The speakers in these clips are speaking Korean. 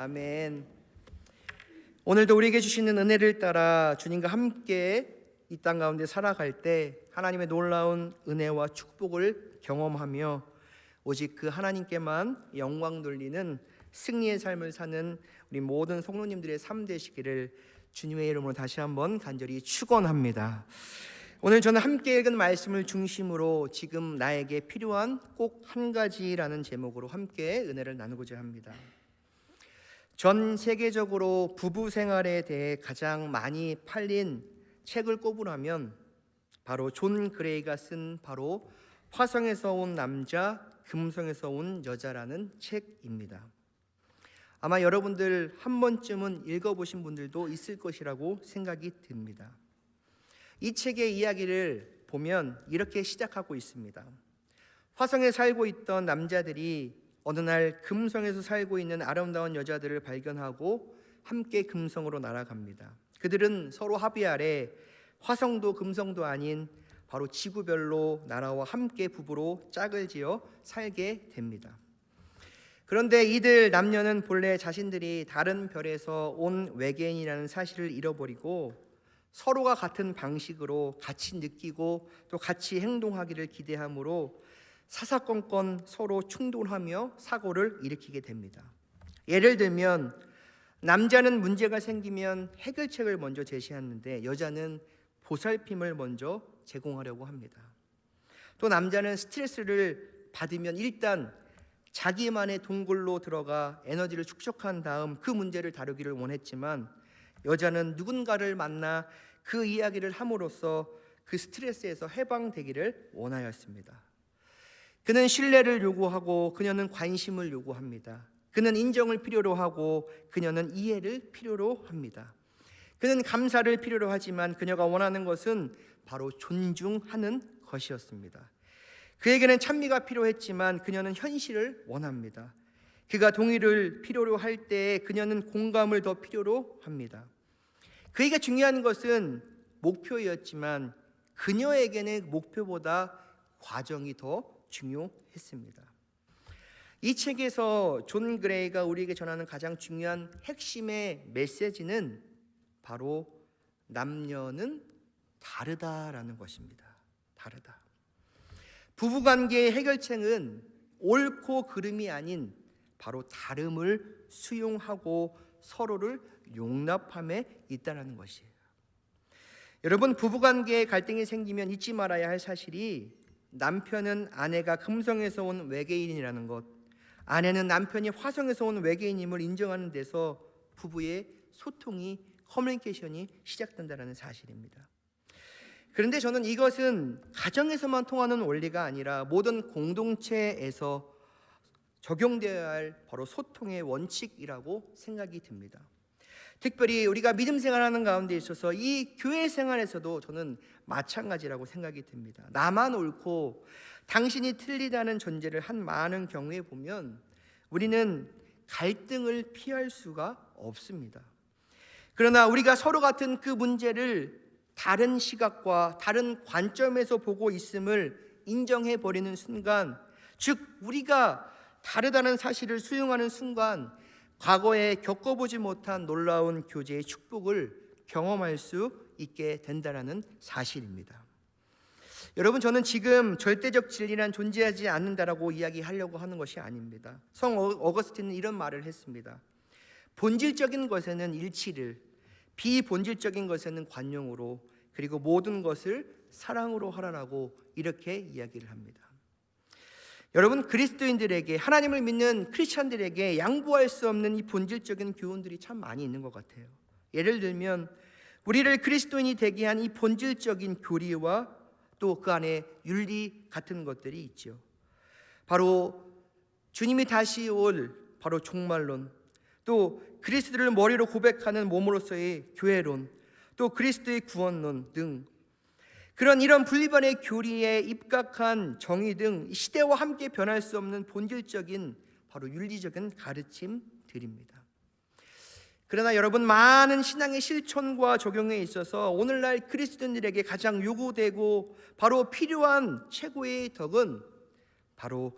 아멘. 오늘도 우리에게 주시는 은혜를 따라 주님과 함께 이 땅 가운데 살아갈 때 하나님의 놀라운 은혜와 축복을 경험하며 오직 그 하나님께만 영광 돌리는 승리의 삶을 사는 우리 모든 성도님들의 삶 되시기를 주님의 이름으로 다시 한번 간절히 축원합니다. 오늘 저는 함께 읽은 말씀을 중심으로 지금 나에게 필요한 꼭 한 가지라는 제목으로 함께 은혜를 나누고자 합니다. 전 세계적으로 부부 생활에 대해 가장 많이 팔린 책을 꼽으라면 바로 존 그레이가 쓴 바로 화성에서 온 남자, 금성에서 온 여자라는 책입니다. 아마 여러분들 한 번쯤은 읽어보신 분들도 있을 것이라고 생각이 듭니다. 이 책의 이야기를 보면 이렇게 시작하고 있습니다. 화성에 살고 있던 남자들이 어느 날 금성에서 살고 있는 아름다운 여자들을 발견하고 함께 금성으로 날아갑니다. 그들은 서로 합의 아래 화성도 금성도 아닌 바로 지구별로 나라와 함께 부부로 짝을 지어 살게 됩니다. 그런데 이들 남녀는 본래 자신들이 다른 별에서 온 외계인이라는 사실을 잃어버리고 서로가 같은 방식으로 같이 느끼고 또 같이 행동하기를 기대하므로 사사건건 서로 충돌하며 사고를 일으키게 됩니다. 예를 들면 남자는 문제가 생기면 해결책을 먼저 제시하는데 여자는 보살핌을 먼저 제공하려고 합니다. 또 남자는 스트레스를 받으면 일단 자기만의 동굴로 들어가 에너지를 축적한 다음 그 문제를 다루기를 원했지만 여자는 누군가를 만나 그 이야기를 함으로써 그 스트레스에서 해방되기를 원하였습니다. 그는 신뢰를 요구하고 그녀는 관심을 요구합니다. 그는 인정을 필요로 하고 그녀는 이해를 필요로 합니다. 그는 감사를 필요로 하지만 그녀가 원하는 것은 바로 존중하는 것이었습니다. 그에게는 찬미가 필요했지만 그녀는 현실을 원합니다. 그가 동의를 필요로 할 때 그녀는 공감을 더 필요로 합니다. 그에게 중요한 것은 목표였지만 그녀에게는 목표보다 과정이 더 중요했습니다. 이 책에서 존 그레이가 우리에게 전하는 가장 중요한 핵심의 메시지는 바로 남녀는 다르다라는 것입니다. 다르다. 부부관계의 해결책은 옳고 그름이 아닌 바로 다름을 수용하고 서로를 용납함에 있다는 것이에요. 여러분, 부부관계에 갈등이 생기면 잊지 말아야 할 사실이 남편은 아내가 금성에서 온 외계인이라는 것, 아내는 남편이 화성에서 온 외계인임을 인정하는 데서 부부의 소통이, 커뮤니케이션이 시작된다는 사실입니다. 그런데 저는 이것은 가정에서만 통하는 원리가 아니라 모든 공동체에서 적용되어야 할 바로 소통의 원칙이라고 생각이 듭니다. 특별히 우리가 믿음 생활하는 가운데 있어서 이 교회 생활에서도 저는 마찬가지라고 생각이 듭니다. 나만 옳고 당신이 틀리다는 전제를 한 많은 경우에 보면 우리는 갈등을 피할 수가 없습니다. 그러나 우리가 서로 같은 그 문제를 다른 시각과 다른 관점에서 보고 있음을 인정해 버리는 순간, 즉 우리가 다르다는 사실을 수용하는 순간 과거에 겪어보지 못한 놀라운 교제의 축복을 경험할 수 있게 된다는 사실입니다. 여러분, 저는 지금 절대적 진리란 존재하지 않는다라고 이야기하려고 하는 것이 아닙니다. 성 어거스틴은 이런 말을 했습니다. 본질적인 것에는 일치를, 비본질적인 것에는 관용으로, 그리고 모든 것을 사랑으로 하라라고 이렇게 이야기를 합니다. 여러분, 그리스도인들에게, 하나님을 믿는 크리스찬들에게 양보할 수 없는 이 본질적인 교훈들이 참 많이 있는 것 같아요. 예를 들면 우리를 그리스도인이 되게 한 이 본질적인 교리와 또 그 안에 윤리 같은 것들이 있죠. 바로 주님이 다시 올 바로 종말론, 또 그리스도를 머리로 고백하는 몸으로서의 교회론, 또 그리스도의 구원론 등 이런 분리반의 교리에 입각한 정의 등 시대와 함께 변할 수 없는 본질적인 바로 윤리적인 가르침들입니다. 그러나 여러분, 많은 신앙의 실천과 적용에 있어서 오늘날 그리스도인들에게 가장 요구되고 바로 필요한 최고의 덕은 바로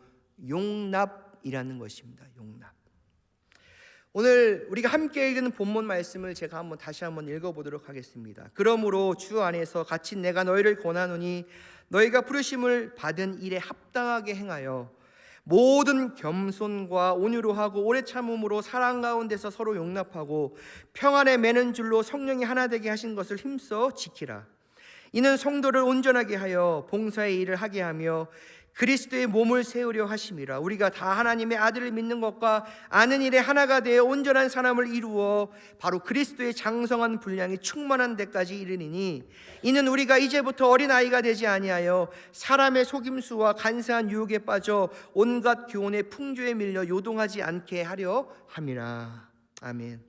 용납이라는 것입니다. 용납. 오늘 우리가 함께 읽은 본문 말씀을 제가 다시 한번 읽어보도록 하겠습니다. 그러므로 주 안에서 갇힌 내가 너희를 권하노니 너희가 부르심을 받은 일에 합당하게 행하여 모든 겸손과 온유로 하고 오래 참음으로 사랑 가운데서 서로 용납하고 평안에 매는 줄로 성령이 하나 되게 하신 것을 힘써 지키라. 이는 성도를 온전하게 하여 봉사의 일을 하게 하며 그리스도의 몸을 세우려 하심이라. 우리가 다 하나님의 아들을 믿는 것과 아는 일에 하나가 되어 온전한 사람을 이루어 바로 그리스도의 장성한 분량이 충만한 데까지 이르니니 이는 우리가 이제부터 어린아이가 되지 아니하여 사람의 속임수와 간사한 유혹에 빠져 온갖 교훈의 풍조에 밀려 요동하지 않게 하려 함이라. 아멘.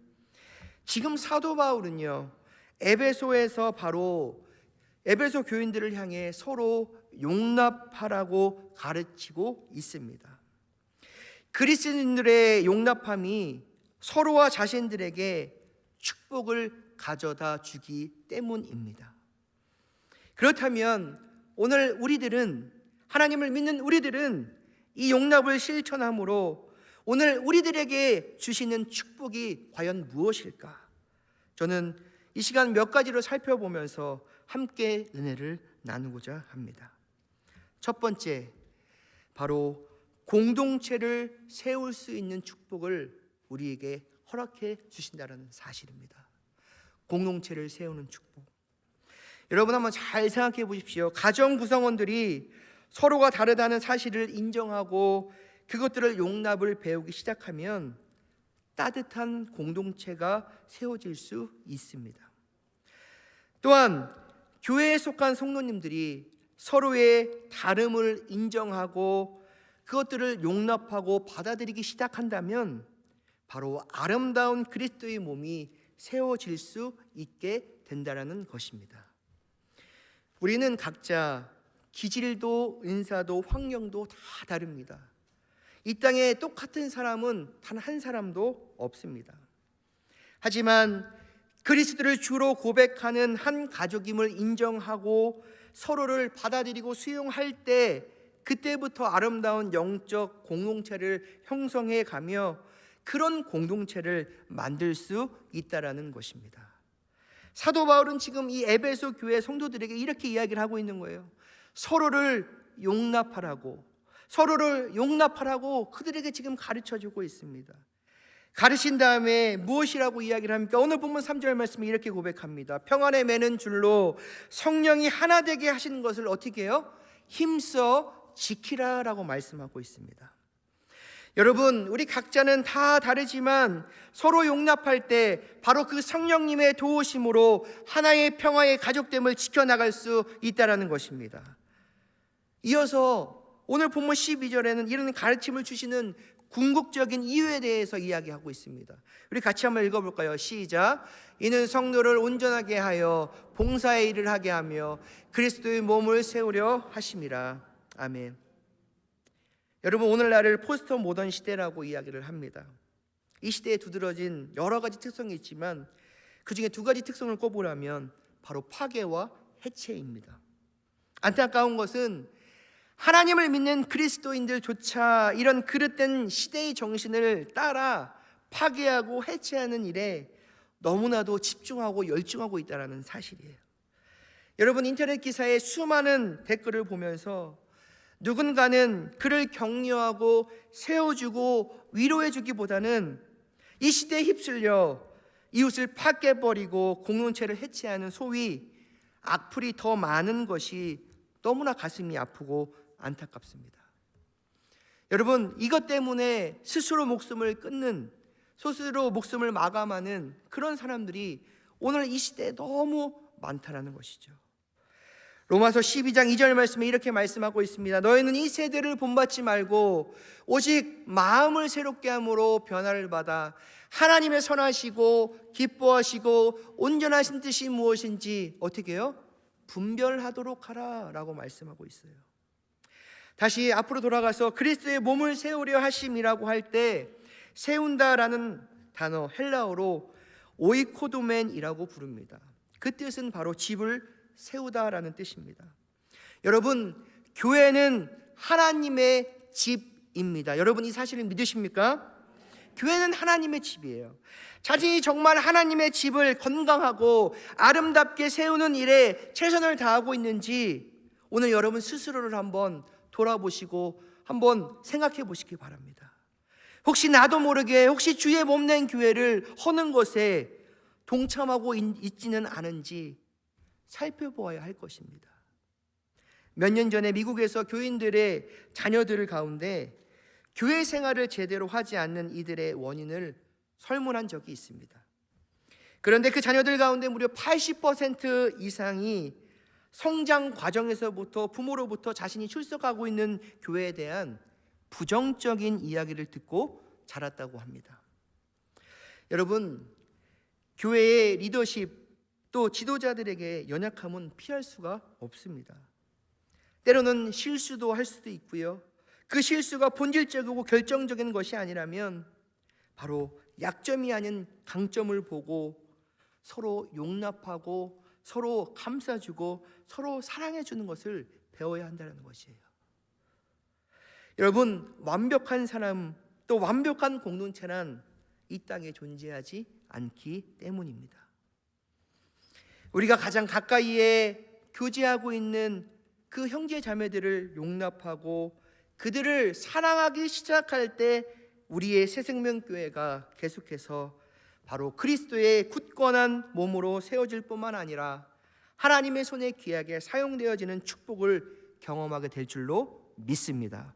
지금 사도 바울은요, 에베소에서 바로 에베소 교인들을 향해 서로 용납하라고 가르치고 있습니다. 그리스도인들의 용납함이 서로와 자신들에게 축복을 가져다 주기 때문입니다. 그렇다면 오늘 우리들은, 하나님을 믿는 우리들은 이 용납을 실천함으로 오늘 우리들에게 주시는 축복이 과연 무엇일까? 저는 이 시간 몇 가지로 살펴보면서 함께 은혜를 나누고자 합니다. 첫 번째, 바로 공동체를 세울 수 있는 축복을 우리에게 허락해 주신다는 사실입니다. 공동체를 세우는 축복. 여러분 한번 잘 생각해 보십시오. 가정 구성원들이 서로가 다르다는 사실을 인정하고 그것들을 용납을 배우기 시작하면 따뜻한 공동체가 세워질 수 있습니다. 또한 교회에 속한 성도님들이 서로의 다름을 인정하고 그것들을 용납하고 받아들이기 시작한다면 바로 아름다운 그리스도의 몸이 세워질 수 있게 된다는 것입니다. 우리는 각자 기질도 은사도 환경도 다 다릅니다. 이 땅에 똑같은 사람은 단 한 사람도 없습니다. 하지만 그리스도를 주로 고백하는 한 가족임을 인정하고 서로를 받아들이고 수용할 때 그때부터 아름다운 영적 공동체를 형성해 가며 그런 공동체를 만들 수 있다라는 것입니다. 사도 바울은 지금 이 에베소 교회 성도들에게 이렇게 이야기를 하고 있는 거예요. 서로를 용납하라고, 서로를 용납하라고 그들에게 지금 가르쳐 주고 있습니다. 가르친 다음에 무엇이라고 이야기를 합니까? 오늘 본문 3절 말씀이 이렇게 고백합니다. 평안에 매는 줄로 성령이 하나 되게 하시는 것을 어떻게 해요? 힘써 지키라 라고 말씀하고 있습니다. 여러분, 우리 각자는 다 다르지만 서로 용납할 때 바로 그 성령님의 도우심으로 하나의 평화의 가족됨을 지켜나갈 수 있다는 것입니다. 이어서 오늘 본문 12절에는 이런 가르침을 주시는 궁극적인 이유에 대해서 이야기하고 있습니다. 우리 같이 한번 읽어볼까요? 시작. 이는 성도를 온전하게 하여 봉사의 일을 하게 하며 그리스도의 몸을 세우려 하심이라. 아멘. 여러분, 오늘날을 포스트 모던 시대라고 이야기를 합니다. 이 시대에 두드러진 여러 가지 특성이 있지만 그 중에 두 가지 특성을 꼽으라면 바로 파괴와 해체입니다. 안타까운 것은 하나님을 믿는 그리스도인들조차 이런 그릇된 시대의 정신을 따라 파괴하고 해체하는 일에 너무나도 집중하고 열중하고 있다는 사실이에요. 여러분, 인터넷 기사에 수많은 댓글을 보면서 누군가는 그를 격려하고 세워주고 위로해주기보다는 이 시대에 휩쓸려 이웃을 파괴버리고 공동체를 해체하는 소위 악플이 더 많은 것이 너무나 가슴이 아프고 안타깝습니다. 여러분, 이것 때문에 스스로 목숨을 끊는, 스스로 목숨을 마감하는 그런 사람들이 오늘 이 시대에 너무 많다라는 것이죠. 로마서 12장 2절 말씀에 이렇게 말씀하고 있습니다. 너희는 이 세대를 본받지 말고 오직 마음을 새롭게 함으로 변화를 받아 하나님의 선하시고 기뻐하시고 온전하신 뜻이 무엇인지 어떻게 해요? 분별하도록 하라 라고 말씀하고 있어요. 다시 앞으로 돌아가서 그리스도의 몸을 세우려 하심이라고 할 때 세운다라는 단어 헬라어로 오이코도멘이라고 부릅니다. 그 뜻은 바로 집을 세우다라는 뜻입니다. 여러분, 교회는 하나님의 집입니다. 여러분, 이 사실을 믿으십니까? 교회는 하나님의 집이에요. 자신이 정말 하나님의 집을 건강하고 아름답게 세우는 일에 최선을 다하고 있는지 오늘 여러분 스스로를 한번 돌아보시고 한번 생각해 보시기 바랍니다. 혹시 나도 모르게 혹시 주의 몸된 교회를 허는 것에 동참하고 있지는 않은지 살펴보아야 할 것입니다. 몇 년 전에 미국에서 교인들의 자녀들 가운데 교회 생활을 제대로 하지 않는 이들의 원인을 설문한 적이 있습니다. 그런데 그 자녀들 가운데 무려 80% 이상이 성장 과정에서부터 부모로부터 자신이 출석하고 있는 교회에 대한 부정적인 이야기를 듣고 자랐다고 합니다. 여러분, 교회의 리더십 또 지도자들에게 연약함은 피할 수가 없습니다. 때로는 실수도 할 수도 있고요. 그 실수가 본질적이고 결정적인 것이 아니라면 바로 약점이 아닌 강점을 보고 서로 용납하고 서로 감싸주고 서로 사랑해주는 것을 배워야 한다는 것이에요. 여러분, 완벽한 사람 또 완벽한 공동체란 이 땅에 존재하지 않기 때문입니다. 우리가 가장 가까이에 교제하고 있는 그 형제 자매들을 용납하고 그들을 사랑하기 시작할 때 우리의 새생명교회가 계속해서 바로 그리스도의 굳건한 몸으로 세워질 뿐만 아니라 하나님의 손에 귀하게 사용되어지는 축복을 경험하게 될 줄로 믿습니다.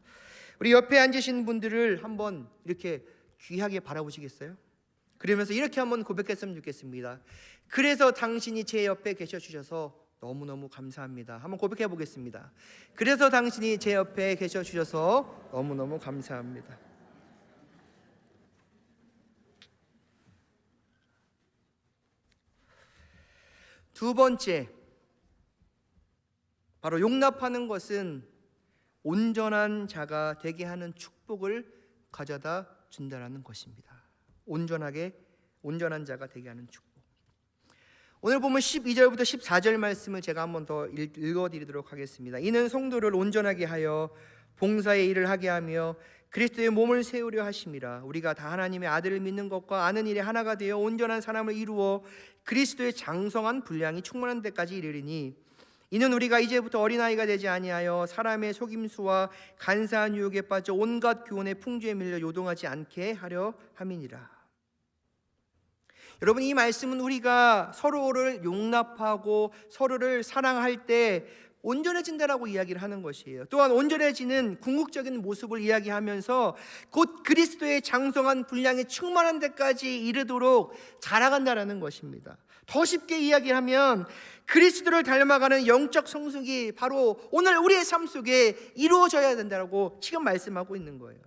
우리 옆에 앉으신 분들을 한번 이렇게 귀하게 바라보시겠어요? 그러면서 이렇게 한번 고백했으면 좋겠습니다. 그래서 당신이 제 옆에 계셔 주셔서 너무너무 감사합니다. 한번 고백해 보겠습니다. 그래서 당신이 제 옆에 계셔 주셔서 너무너무 감사합니다. 두 번째, 바로 용납하는 것은 온전한 자가 되게 하는 축복을 가져다 준다라는 것입니다. 온전한 자가 되게 하는 축복. 오늘 보면 12절부터 14절 말씀을 제가 한번 더 읽어드리도록 하겠습니다. 이는 성도를 온전하게 하여 봉사의 일을 하게 하며 그리스도의 몸을 세우려 하심이라. 우리가 다 하나님의 아들을 믿는 것과 아는 일에 하나가 되어 온전한 사람을 이루어 그리스도의 장성한 분량이 충만한 데까지 이르리니 이는 우리가 이제부터 어린아이가 되지 아니하여 사람의 속임수와 간사한 유혹에 빠져 온갖 교훈의 풍조에 밀려 요동하지 않게 하려 함이니라. 여러분, 이 말씀은 우리가 서로를 용납하고 서로를 사랑할 때 온전해진다라고 이야기를 하는 것이에요. 또한 온전해지는 궁극적인 모습을 이야기하면서 곧 그리스도의 장성한 분량이 충만한 데까지 이르도록 자라간다라는 것입니다. 더 쉽게 이야기하면 그리스도를 닮아가는 영적 성숙이 바로 오늘 우리의 삶 속에 이루어져야 된다고 지금 말씀하고 있는 거예요.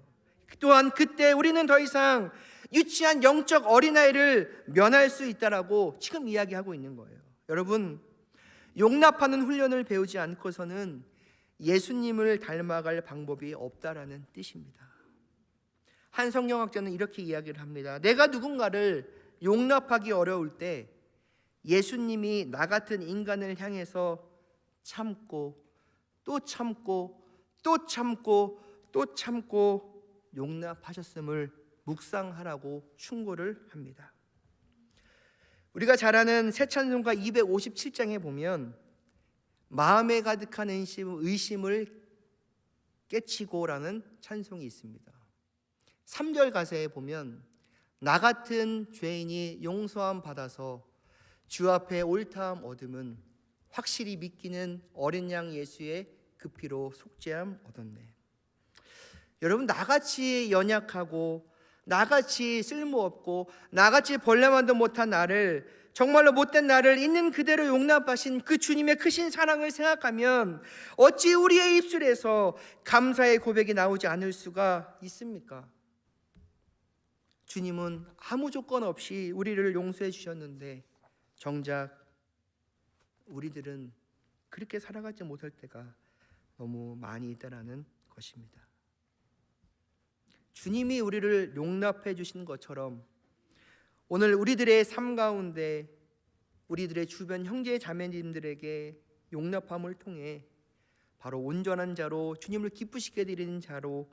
또한 그때 우리는 더 이상 유치한 영적 어린아이를 면할 수 있다라고 지금 이야기하고 있는 거예요. 여러분, 용납하는 훈련을 배우지 않고서는 예수님을 닮아갈 방법이 없다라는 뜻입니다. 한 성경학자는 이렇게 이야기를 합니다. 내가 누군가를 용납하기 어려울 때 예수님이 나 같은 인간을 향해서 참고 또 참고 또 참고 또 참고 용납하셨음을 묵상하라고 충고를 합니다. 우리가 잘 아는 새 찬송가 257장에 보면 마음에 가득한 의심을 깨치고라는 찬송이 있습니다. 3절 가사에 보면 나 같은 죄인이 용서함 받아서 주 앞에 옳다함 얻음은 확실히 믿기는 어린 양 예수의 그 피로 속죄함 얻었네. 여러분, 나같이 연약하고 나같이 쓸모없고 나같이 벌레만도 못한 나를, 정말로 못된 나를 있는 그대로 용납하신 그 주님의 크신 사랑을 생각하면 어찌 우리의 입술에서 감사의 고백이 나오지 않을 수가 있습니까? 주님은 아무 조건 없이 우리를 용서해 주셨는데 정작 우리들은 그렇게 살아가지 못할 때가 너무 많이 있다는 것입니다. 주님이 우리를 용납해 주신 것처럼 오늘 우리들의 삶 가운데 우리들의 주변 형제 자매님들에게 용납함을 통해 바로 온전한 자로, 주님을 기쁘시게 드리는 자로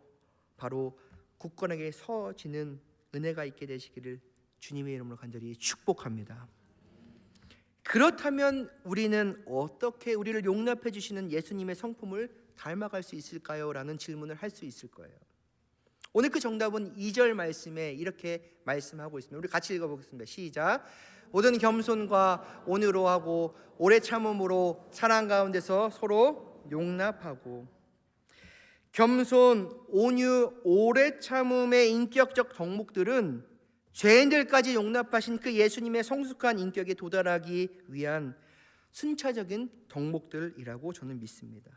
바로 굳건하게 서지는 은혜가 있게 되시기를 주님의 이름으로 간절히 축복합니다. 그렇다면 우리는 어떻게 우리를 용납해 주시는 예수님의 성품을 닮아갈 수 있을까요? 라는 질문을 할 수 있을 거예요. 오늘 그 정답은 2절 말씀에 이렇게 말씀하고 있습니다. 우리 같이 읽어보겠습니다. 시작. 모든 겸손과 온유로 하고 오래 참음으로 사랑 가운데서 서로 용납하고. 겸손, 온유, 오래 참음의 인격적 덕목들은 죄인들까지 용납하신 그 예수님의 성숙한 인격에 도달하기 위한 순차적인 덕목들이라고 저는 믿습니다.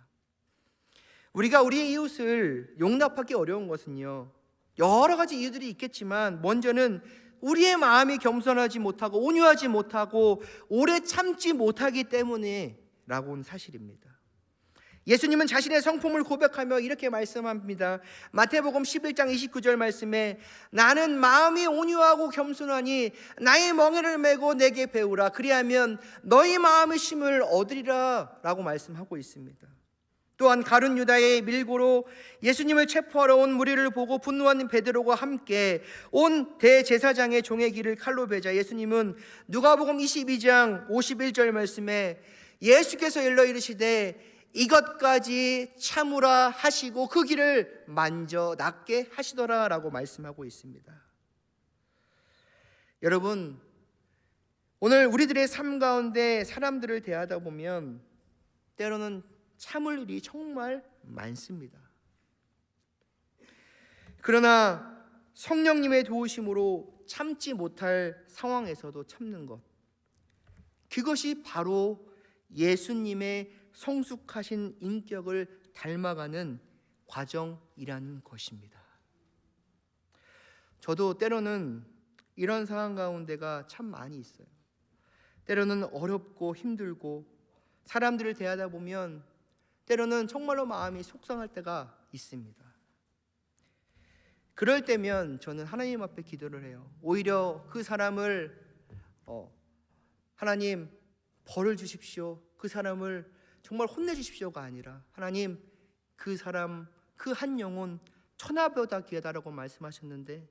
우리가 우리의 이웃을 용납하기 어려운 것은요, 여러 가지 이유들이 있겠지만 먼저는 우리의 마음이 겸손하지 못하고 온유하지 못하고 오래 참지 못하기 때문에 라고는 사실입니다. 예수님은 자신의 성품을 고백하며 이렇게 말씀합니다. 마태복음 11장 29절 말씀에 나는 마음이 온유하고 겸손하니 나의 멍에를 메고 내게 배우라 그리하면 너희 마음의 쉼을 얻으리라 라고 말씀하고 있습니다. 또한 가룟 유다의 밀고로 예수님을 체포하러 온 무리를 보고 분노한 베드로가 함께 온 대제사장의 종의 길을 칼로 베자 예수님은 누가복음 22장 51절 말씀에 예수께서 일러 이르시되 이것까지 참으라 하시고 그 길을 만져 낫게 하시더라 라고 말씀하고 있습니다. 여러분, 오늘 우리들의 삶 가운데 사람들을 대하다 보면 때로는 참을 일이 정말 많습니다. 그러나 성령님의 도우심으로 참지 못할 상황에서도 참는 것, 그것이 바로 예수님의 성숙하신 인격을 닮아가는 과정이라는 것입니다. 저도 때로는 이런 상황 가운데가 참 많이 있어요. 때로는 어렵고 힘들고 사람들을 대하다 보면 때로는 정말로 마음이 속상할 때가 있습니다. 그럴 때면 저는 하나님 앞에 기도를 해요. 오히려 그 사람을 하나님 벌을 주십시오, 그 사람을 정말 혼내주십시오가 아니라 하나님 그 사람 그 한 영혼 천하보다 귀하다라고 말씀하셨는데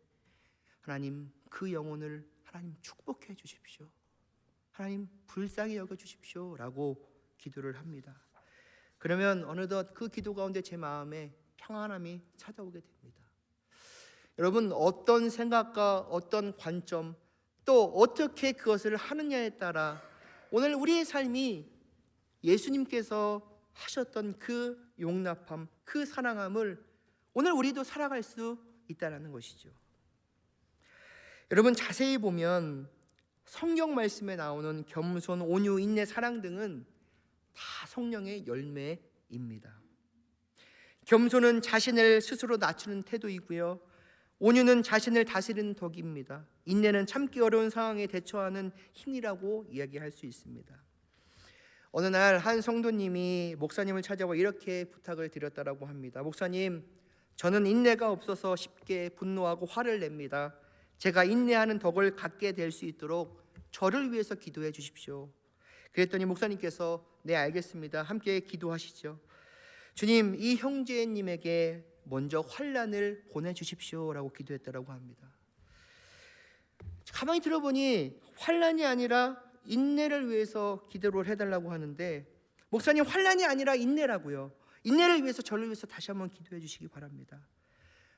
하나님 그 영혼을 하나님 축복해 주십시오, 하나님 불쌍히 여겨 주십시오 라고 기도를 합니다. 그러면 어느덧 그 기도 가운데 제 마음에 평안함이 찾아오게 됩니다. 여러분, 어떤 생각과 어떤 관점 또 어떻게 그것을 하느냐에 따라 오늘 우리의 삶이 예수님께서 하셨던 그 용납함, 그 사랑함을 오늘 우리도 살아갈 수 있다는 것이죠. 여러분, 자세히 보면 성경 말씀에 나오는 겸손, 온유, 인내, 사랑 등은 다 성령의 열매입니다. 겸손은 자신을 스스로 낮추는 태도이고요, 온유는 자신을 다스리는 덕입니다. 인내는 참기 어려운 상황에 대처하는 힘이라고 이야기할 수 있습니다. 어느 날 한 성도님이 목사님을 찾아와 이렇게 부탁을 드렸다라고 합니다. 목사님, 저는 인내가 없어서 쉽게 분노하고 화를 냅니다. 제가 인내하는 덕을 갖게 될 수 있도록 저를 위해서 기도해 주십시오. 그랬더니 목사님께서 네, 알겠습니다, 함께 기도하시죠. 주님, 이 형제님에게 먼저 환난을 보내주십시오 라고 기도했다라고 합니다. 가만히 들어보니 환난이 아니라 인내를 위해서 기도를 해달라고 하는데 목사님, 환난이 아니라 인내라고요. 인내를 위해서 저를 위해서 다시 한번 기도해 주시기 바랍니다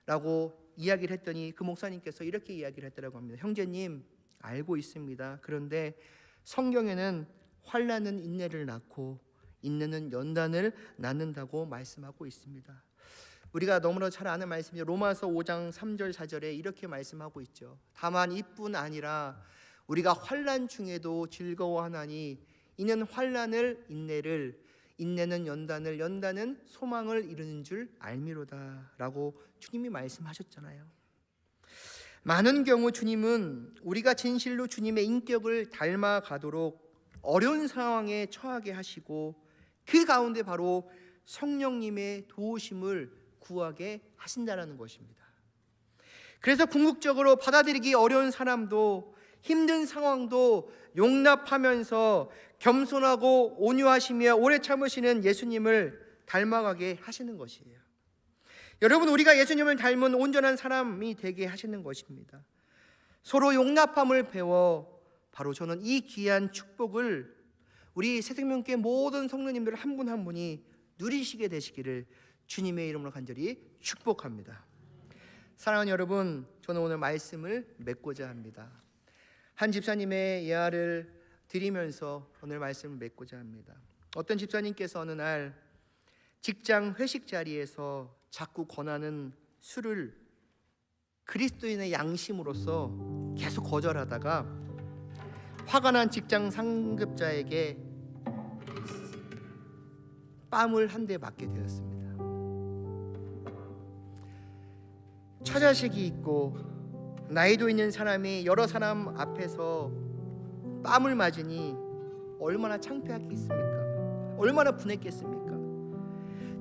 라고 이야기를 했더니 그 목사님께서 이렇게 이야기를 했다라고 합니다. 형제님, 알고 있습니다. 그런데 성경에는 환난은 인내를 낳고 인내는 연단을 낳는다고 말씀하고 있습니다. 우리가 너무나 잘 아는 말씀이죠. 로마서 5장 3절 4절에 이렇게 말씀하고 있죠. 다만 이뿐 아니라 우리가 환난 중에도 즐거워하나니 이는 환난을 인내를, 인내는 연단을, 연단은 소망을 이루는 줄 알미로다 라고 주님이 말씀하셨잖아요. 많은 경우 주님은 우리가 진실로 주님의 인격을 닮아가도록 어려운 상황에 처하게 하시고 그 가운데 바로 성령님의 도우심을 구하게 하신다는 것입니다. 그래서 궁극적으로 받아들이기 어려운 사람도 힘든 상황도 용납하면서 겸손하고 온유하시며 오래 참으시는 예수님을 닮아가게 하시는 것이에요. 여러분, 우리가 예수님을 닮은 온전한 사람이 되게 하시는 것입니다. 서로 용납함을 배워 바로 저는 이 귀한 축복을 우리 새생명교회 모든 성도님들 한 분 한 분이 누리시게 되시기를 주님의 이름으로 간절히 축복합니다. 사랑하는 여러분, 저는 오늘 말씀을 맺고자 합니다. 한 집사님의 예화를 드리면서 오늘 말씀을 맺고자 합니다. 어떤 집사님께서 어느 날 직장 회식 자리에서 자꾸 권하는 술을 그리스도인의 양심으로서 계속 거절하다가 화가 난 직장 상급자에게 뺨을 한 대 맞게 되었습니다. 처자식이 있고 나이도 있는 사람이 여러 사람 앞에서 뺨을 맞으니 얼마나 창피하겠습니까? 얼마나 분했겠습니까?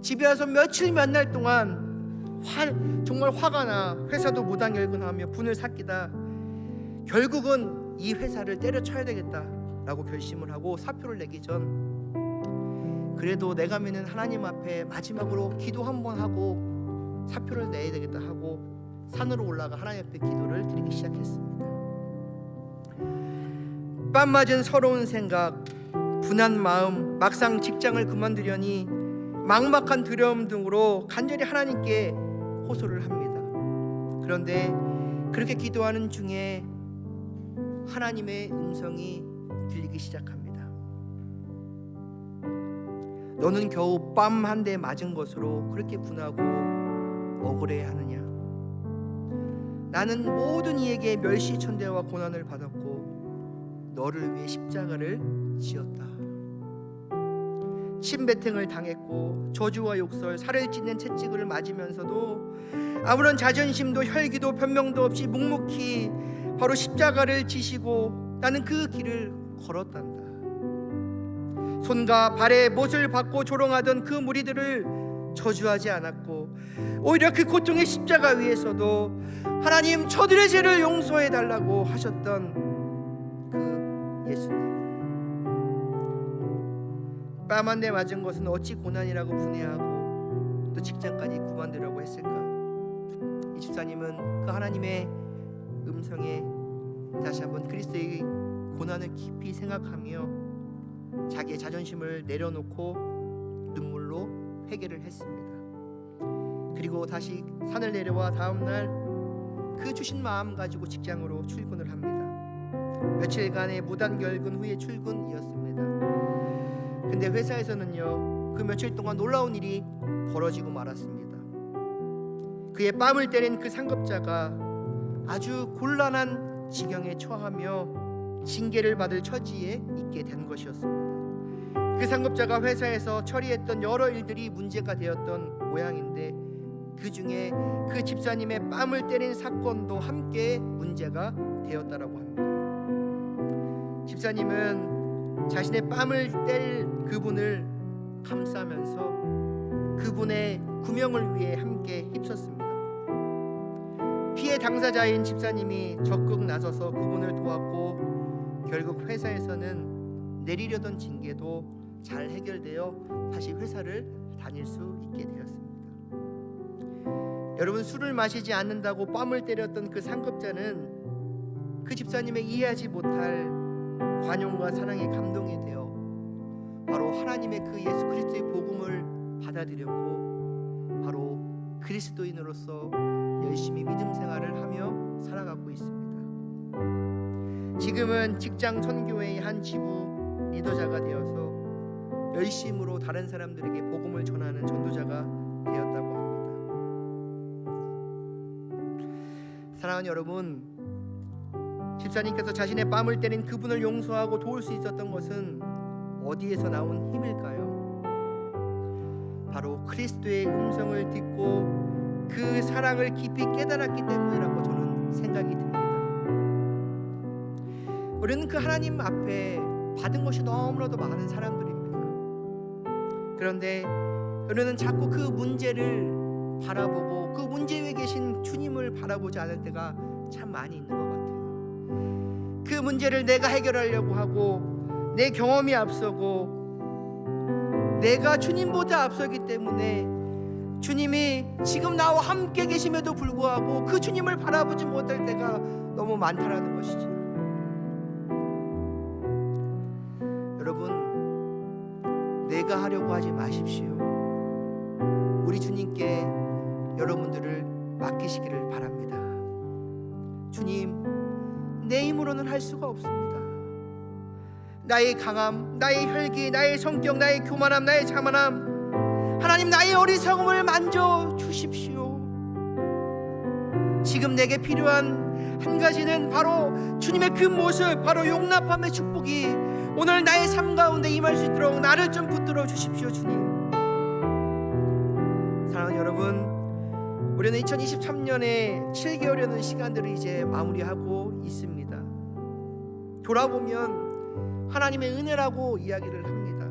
집에 와서 며칠 몇 날 동안 정말 화가 나 회사도 무단결근하며 분을 삭히다 결국은 이 회사를 때려쳐야 되겠다라고 결심을 하고 사표를 내기 전 그래도 내가 믿는 하나님 앞에 마지막으로 기도 한번 하고 사표를 내야 되겠다 하고 산으로 올라가 하나님 앞에 기도를 드리기 시작했습니다. 뺨 맞은 서러운 생각, 분한 마음, 막상 직장을 그만두려니 막막한 두려움 등으로 간절히 하나님께 호소를 합니다. 그런데 그렇게 기도하는 중에 하나님의 음성이 들리기 시작합니다. 너는 겨우 뺨 한 대 맞은 것으로 그렇게 분하고 억울해하느냐? 나는 모든 이에게 멸시천대와 고난을 받았고 너를 위해 십자가를 지었다. 침뱉음을 당했고 저주와 욕설, 살을 찢는 채찍을 맞으면서도 아무런 자존심도 혈기도 변명도 없이 묵묵히 바로 십자가를 지시고 나는 그 길을 걸었단다. 손과 발에 못을 받고 조롱하던 그 무리들을 저주하지 않았고 오히려 그 고통의 십자가 위에서도 하나님 저들의 죄를 용서해 달라고 하셨던 그 예수님. 뺨 한 대 맞은 것은 어찌 고난이라고 분해하고 또 직장까지 그만두라고 했을까? 이 집사님은 그 하나님의 음성에 다시 한번 그리스도의 고난을 깊이 생각하며 자기의 자존심을 내려놓고 눈물로 회개를 했습니다. 그리고 다시 산을 내려와 다음날 그 주신 마음 가지고 직장으로 출근을 합니다. 며칠간의 무단결근 후의 출근이었습니다. 근데 회사에서는요, 그 며칠 동안 놀라운 일이 벌어지고 말았습니다. 그의 뺨을 때린 그 상급자가 아주 곤란한 지경에 처하며 징계를 받을 처지에 있게 된 것이었습니다. 그 상급자가 회사에서 처리했던 여러 일들이 문제가 되었던 모양인데 그 중에 그 집사님의 뺨을 때린 사건도 함께 문제가 되었다라고 합니다. 집사님은 자신의 뺨을 때릴 그분을 감싸면서 그분의 구명을 위해 함께 힘썼습니다. 피해 당사자인 집사님이 적극 나서서 그분을 도왔고 결국 회사에서는 내리려던 징계도 잘 해결되어 다시 회사를 다닐 수 있게 되었습니다. 여러분, 술을 마시지 않는다고 뺨을 때렸던 그 상급자는 그 집사님의 이해하지 못할 관용과 사랑에 감동이 되어 바로 하나님의 그 예수 그리스도의 복음을 받아들였고 바로 그리스도인으로서 열심히 믿음 생활을 하며 살아가고 있습니다. 지금은 직장 선교회의 한 지부 리더자가 되어서 열심으로 다른 사람들에게 복음을 전하는 전도자가 되었다고 합니다. 사랑하는 여러분, 집사님께서 자신의 뺨을 때린 그분을 용서하고 도울 수 있었던 것은 어디에서 나온 힘일까요? 바로 그리스도의 음성을 듣고 그 사랑을 깊이 깨달았기 때문이라고 저는 생각이 듭니다. 우리는 그 하나님 앞에 받은 것이 너무나도 많은 사람들입니다. 그런데 우리는 자꾸 그 문제를 바라보고 그 문제 위에 계신 주님을 바라보지 않을 때가 참 많이 있는 것 같아요. 그 문제를 내가 해결하려고 하고 내 경험이 앞서고 내가 주님보다 앞서기 때문에 주님이 지금 나와 함께 계심에도 불구하고 그 주님을 바라보지 못할 때가 너무 많다라는 것이죠. 여러분, 내가 하려고 하지 마십시오. 우리 주님께 여러분들을 맡기시기를 바랍니다. 주님, 내 힘으로는 할 수가 없습니다. 나의 강함, 나의 혈기, 나의 성격, 나의 교만함, 나의 자만함, 하나님, 나의 어리석음을 만져 주십시오. 지금 내게 필요한 한 가지는 바로 주님의 그 모습, 바로 용납함의 축복이 오늘 나의 삶 가운데 임할 수 있도록 나를 좀 붙들어 주십시오. 주님, 사랑하는 여러분, 우리는 2023년에 7개월이라는 시간들을 이제 마무리하고 있습니다. 돌아보면 하나님의 은혜라고 이야기를 합니다.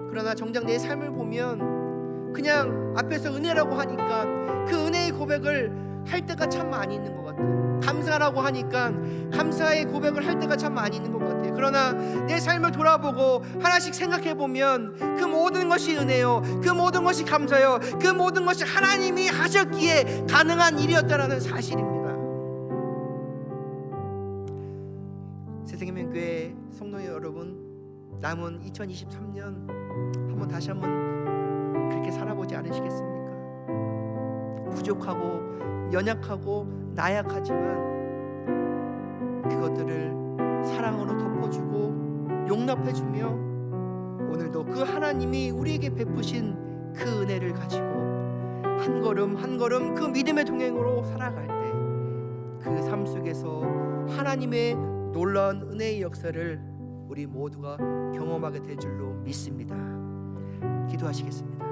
그러나 정작 내 삶을 보면 그냥 앞에서 은혜라고 하니까 그 은혜의 고백을 할 때가 참 많이 있는 것 같아요. 감사라고 하니까 감사의 고백을 할 때가 참 많이 있는 것 같아요. 그러나 내 삶을 돌아보고 하나씩 생각해 보면 그 모든 것이 은혜요, 그 모든 것이 감사요, 그 모든 것이 하나님이 하셨기에 가능한 일이었다라는 사실입니다. 새생명교회 성도 여러분, 남은 2023년 다시 한번 그렇게 살아보지 않으시겠습니까? 부족하고 연약하고 나약하지만 그것들을 사랑으로 덮어주고 용납해주며 오늘도 그 하나님이 우리에게 베푸신 그 은혜를 가지고 한 걸음 한 걸음 그 믿음의 동행으로 살아갈 때 그 삶 속에서 하나님의 놀라운 은혜의 역사를 우리 모두가 경험하게 될 줄로 믿습니다. 기도하시겠습니다.